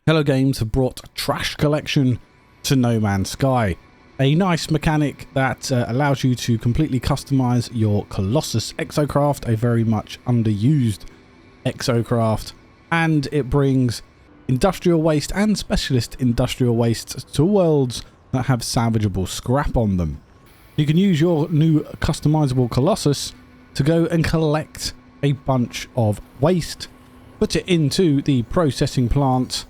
Hello Games have brought Trash Collection to No Man's Sky. A nice mechanic that allows you to completely customize your Colossus exocraft, a very much underused exocraft, and it brings industrial waste and specialist industrial waste to worlds that have salvageable scrap on them. You can use your new customizable Colossus to go and collect a bunch of waste, put it into the processing plant,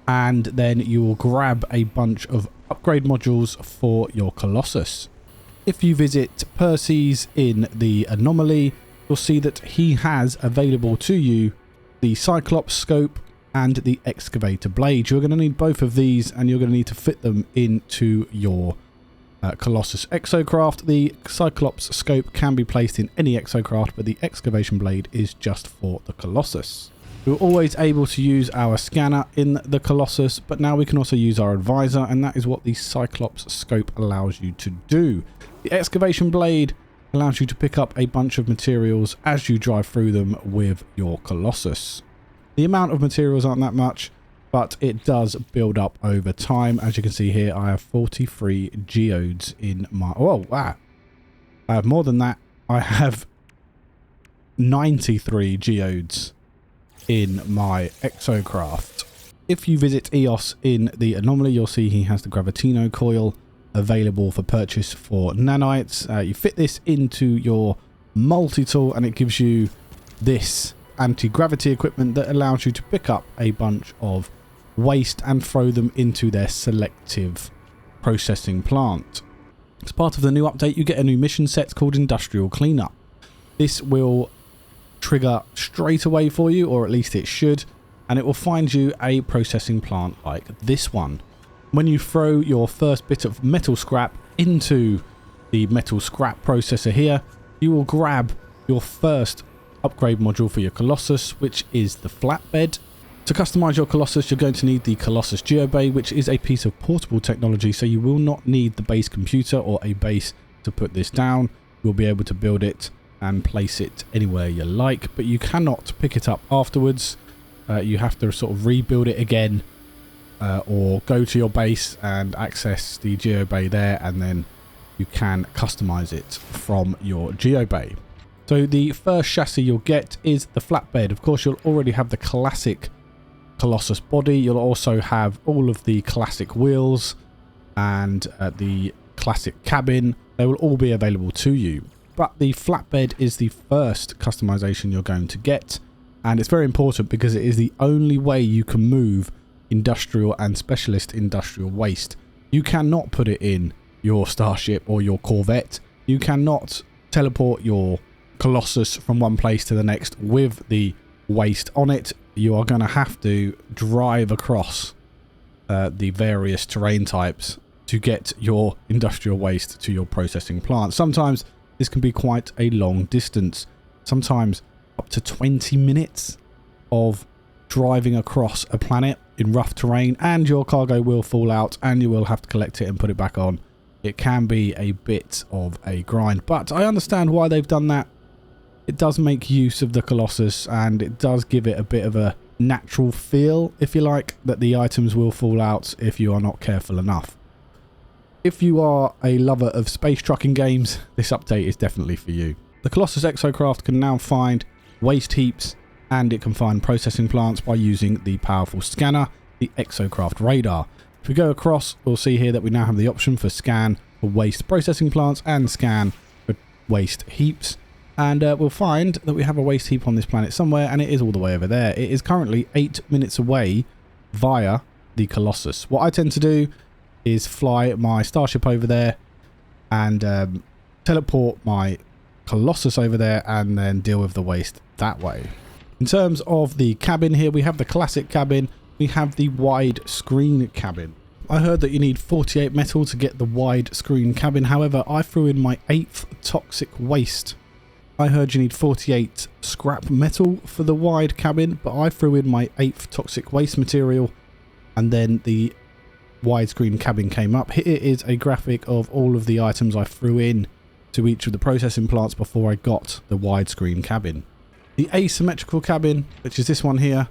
and then you will grab a bunch of upgrade modules for your Colossus. If you visit Percy's in the anomaly, you'll see that he has available to you the Cyclops scope and the excavator blade. You're going to need both of these, and you're going to need to fit them into your Colossus exocraft. The Cyclops scope can be placed in any exocraft, but the excavation blade is just for the Colossus. We were always able to use our scanner in the Colossus, but now we can also use our advisor, and that is what the Cyclops scope allows you to do. The excavation blade allows you to pick up a bunch of materials as you drive through them with your Colossus. The amount of materials aren't that much, but it does build up over time. As you can see here, I have 43 geodes in my... Oh, wow. I have more than that. I have 93 geodes in my exocraft. If you visit Eos in the anomaly, you'll see he has the Gravitino coil available for purchase for nanites. You fit this into your multi-tool and it gives you this anti-gravity equipment that allows you to pick up a bunch of waste and throw them into their selective processing plant. As part of the new update, you get a new mission set called Industrial Cleanup. This will trigger straight away for you, or at least it should, and it will find you a processing plant like this one. When you throw your first bit of metal scrap into the metal scrap processor here, you will grab your first upgrade module for your Colossus, which is the flatbed. To customize your Colossus, you're going to need the Colossus Geobay, which is a piece of portable technology, so you will not need the base computer or a base to put this down. You'll be able to build it and place it anywhere you like, but you cannot pick it up afterwards. You have to sort of rebuild it again, or go to your base and access the Geobay there, and then you can customize it from your Geobay. So the first chassis you'll get is the flatbed. Of course, you'll already have the classic Colossus body. You'll also have all of the classic wheels and the classic cabin. They will all be available to you. But the flatbed is the first customization you're going to get, and it's very important because it is the only way you can move industrial and specialist industrial waste. You cannot put it in your Starship or your Corvette. You cannot teleport your Colossus from one place to the next with the waste on it. You are going to have to drive across the various terrain types to get your industrial waste to your processing plant. Sometimes this can be quite a long distance, sometimes up to 20 minutes of driving across a planet in rough terrain, and your cargo will fall out and you will have to collect it and put it back on. It can be a bit of a grind, but I understand why they've done that. It does make use of the Colossus, and it does give it a bit of a natural feel, if you like, that the items will fall out if you are not careful enough. If you are a lover of space trucking games, this update is definitely for you. The Colossus exocraft can now find waste heaps, and it can find processing plants by using the powerful scanner, the exocraft radar. If we go across, we'll see here that we now have the option for scan for waste processing plants and scan for waste heaps. And we'll find that we have a waste heap on this planet somewhere, and it is all the way over there. It is currently 8 minutes away via the Colossus. What I tend to do is fly my Starship over there and teleport my Colossus over there and then deal with the waste that way. In terms of the cabin here, we have the classic cabin. We have the wide screen cabin. I heard that you need 48 metal to get the wide screen cabin. However, I threw in my 8th toxic waste. I heard you need 48 scrap metal for the wide cabin, but I threw in my 8th toxic waste material, and then the widescreen cabin came up. Here is a graphic of all of the items I threw in to each of the processing plants before I got the widescreen cabin. The asymmetrical cabin, which is this one here,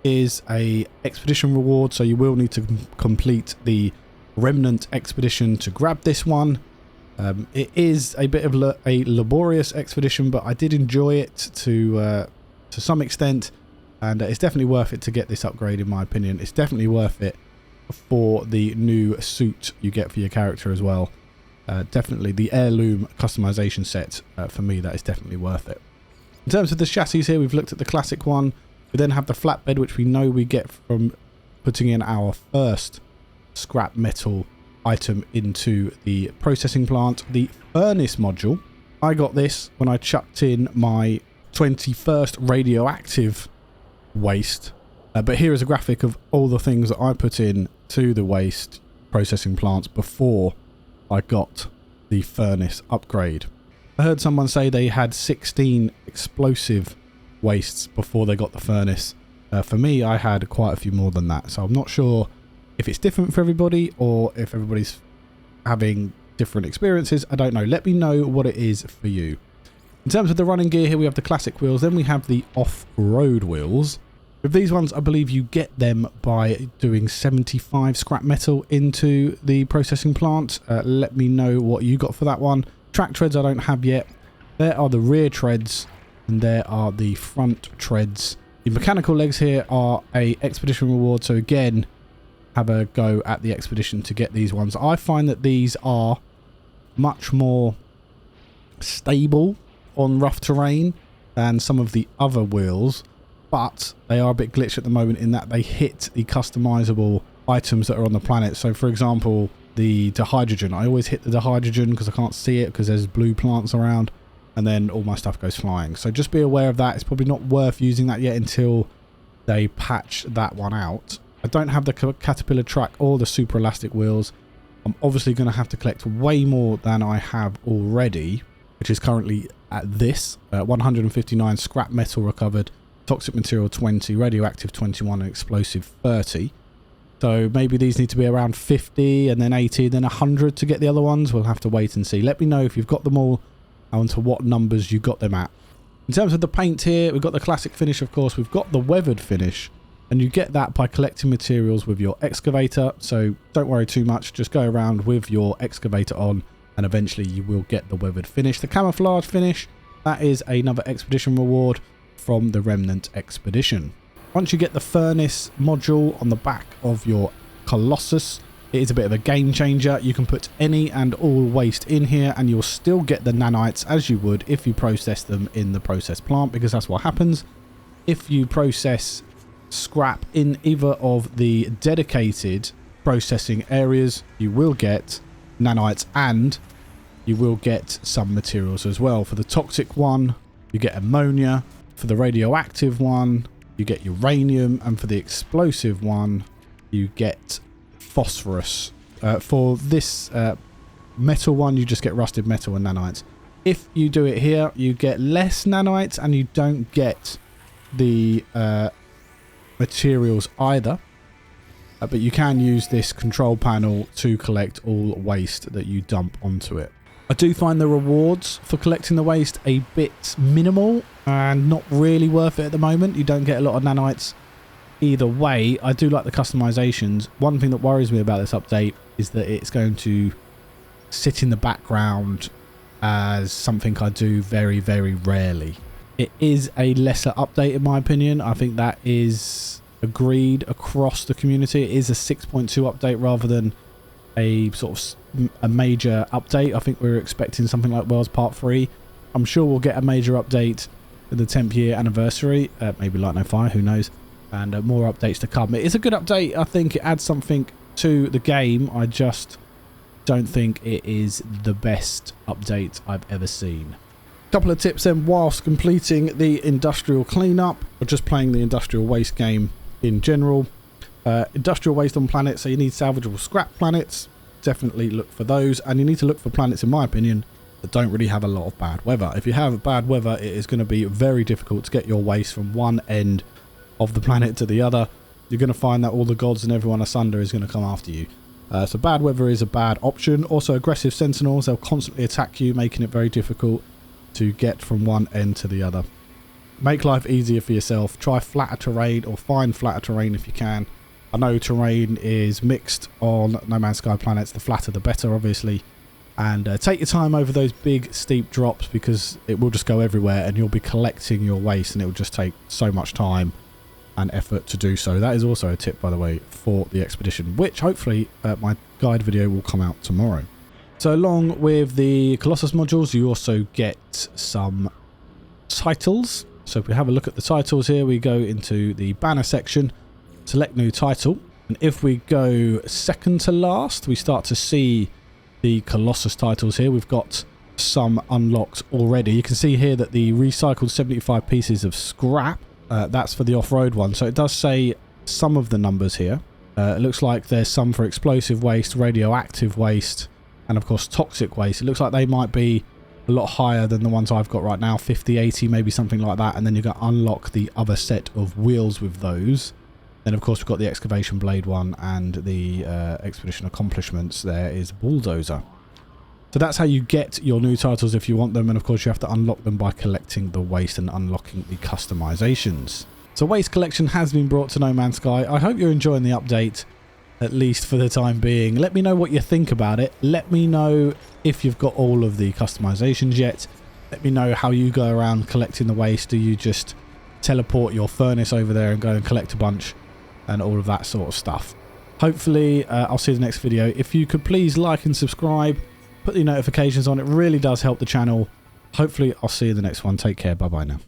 is a expedition reward, so you will need to complete the Remnant expedition to grab this one. It is a bit of a laborious expedition, but I did enjoy it to some extent, and it's definitely worth it to get this upgrade, in my opinion. It's definitely worth it for the new suit you get for your character as well. Definitely the heirloom customization set, for me, that is definitely worth it. In terms of the chassis here, we've looked at the classic one. We then have the flatbed, which we know we get from putting in our first scrap metal item into the processing plant. The furnace module, I got this when I chucked in my 21st radioactive waste. But here is a graphic of all the things that I put in to the waste processing plants before I got the furnace upgrade. I heard someone say they had 16 explosive wastes before they got the furnace. For me, I had quite a few more than that, so I'm not sure if it's different for everybody or if everybody's having different experiences. I don't know. Let me know what it is for you. In terms of the running gear here, we have the classic wheels, then we have the off-road wheels. With these ones, I believe you get them by doing 75 scrap metal into the processing plant. Let me know what you got for that one. Track treads I don't have yet. There are the rear treads and there are the front treads. The mechanical legs here are a expedition reward, so again, have a go at the expedition to get these ones. I find that these are much more stable on rough terrain than some of the other wheels, but they are a bit glitched at the moment in that they hit the customizable items that are on the planet. So for example, the dihydrogen, I always hit the dihydrogen because I can't see it because there's blue plants around, and then all my stuff goes flying. So just be aware of that. It's probably not worth using that yet until they patch that one out. I don't have the caterpillar track or the super elastic wheels. I'm obviously going to have to collect way more than I have already, which is currently at this 159 scrap metal recovered, toxic material 20, radioactive 21, and explosive 30. So maybe these need to be around 50 and then 80 and then 100 to get the other ones. We'll have to wait and see. Let me know if you've got them all and to what numbers you got them at. In terms of the paint here, we've got the classic finish, of course. We've got the weathered finish, and you get that by collecting materials with your excavator. So don't worry too much. Just go around with your excavator on and eventually you will get the weathered finish. The camouflage finish, that is another expedition reward from the Remnant expedition. Once you get the furnace module on the back of your Colossus, it is a bit of a game changer. You can put any and all waste in here and you'll still get the nanites as you would if you process them in the process plant, because that's what happens. If you process scrap in either of the dedicated processing areas, you will get nanites and you will get some materials as well. For the toxic one, you get ammonia. For the radioactive one, you get uranium, and for the explosive one, you get phosphorus. For this metal one, you just get rusted metal and nanites. If you do it here, you get less nanites and you don't get the materials either. But you can use this control panel to collect all waste that you dump onto it. I do find the rewards for collecting the waste a bit minimal and not really worth it at the moment. You don't get a lot of nanites either way. I do like the customizations. One thing that worries me about this update is that it's going to sit in the background as something I do very, very rarely. It is a lesser update in my opinion. I think that is agreed across the community. It is a 6.2 update rather than a sort of a major update. I think we're expecting something like Worlds Part 3. I'm sure we'll get a major update at the 10th year anniversary, maybe Light No Fire, who knows, and more updates to come. It is a good update. I think it adds something to the game. I just don't think it is the best update I've ever seen. Couple of tips then whilst completing the industrial cleanup or just playing the industrial waste game in general. Industrial waste on planets, so you need salvageable scrap planets. Definitely look for those, and you need to look for planets, in my opinion, that don't really have a lot of bad weather. If you have bad weather, it is going to be very difficult to get your waste from one end of the planet to the other. You're going to find that all the gods and everyone asunder is going to come after you. So bad weather is a bad option. Also aggressive sentinels, they'll constantly attack you, making it very difficult to get from one end to the other. make life easier for yourself. Try flatter terrain, or find flatter terrain if you can. I know terrain is mixed on No Man's Sky planets. The flatter the better, obviously. And take your time over those big steep drops, because it will just go everywhere and you'll be collecting your waste, and it will just take so much time and effort to do so. That is also a tip, by the way, for the expedition, which hopefully my guide video will come out tomorrow. So along with the Colossus modules, you also get some titles. So if we have a look at the titles here, we go into the banner section, select new title, and if we go second to last, we start to see the Colossus titles here. We've got some unlocked already. You can see here that the recycled 75 pieces of scrap, that's for the off-road one. So it does say some of the numbers here. It looks like there's some for explosive waste, radioactive waste, and of course toxic waste. It looks like they might be a lot higher than the ones I've got right now, 50, 80, maybe something like that. And then you're going to unlock the other set of wheels with those. Then of course we've got the excavation blade one, and the expedition accomplishments there is bulldozer. So that's how you get your new titles if you want them, and of course you have to unlock them by collecting the waste and unlocking the customizations. So waste collection has been brought to No Man's Sky. I hope you're enjoying the update, at least for the time being. Let me know what you think about it. Let me know if you've got all of the customizations yet. Let me know how you go around collecting the waste. Do you just teleport your furnace over there and go and collect a bunch, and all of that sort of stuff? Hopefully I'll see you in the next video. If you could please like and subscribe, put the notifications on, it really does help the channel. Hopefully I'll see you in the next one. Take care. Bye bye now.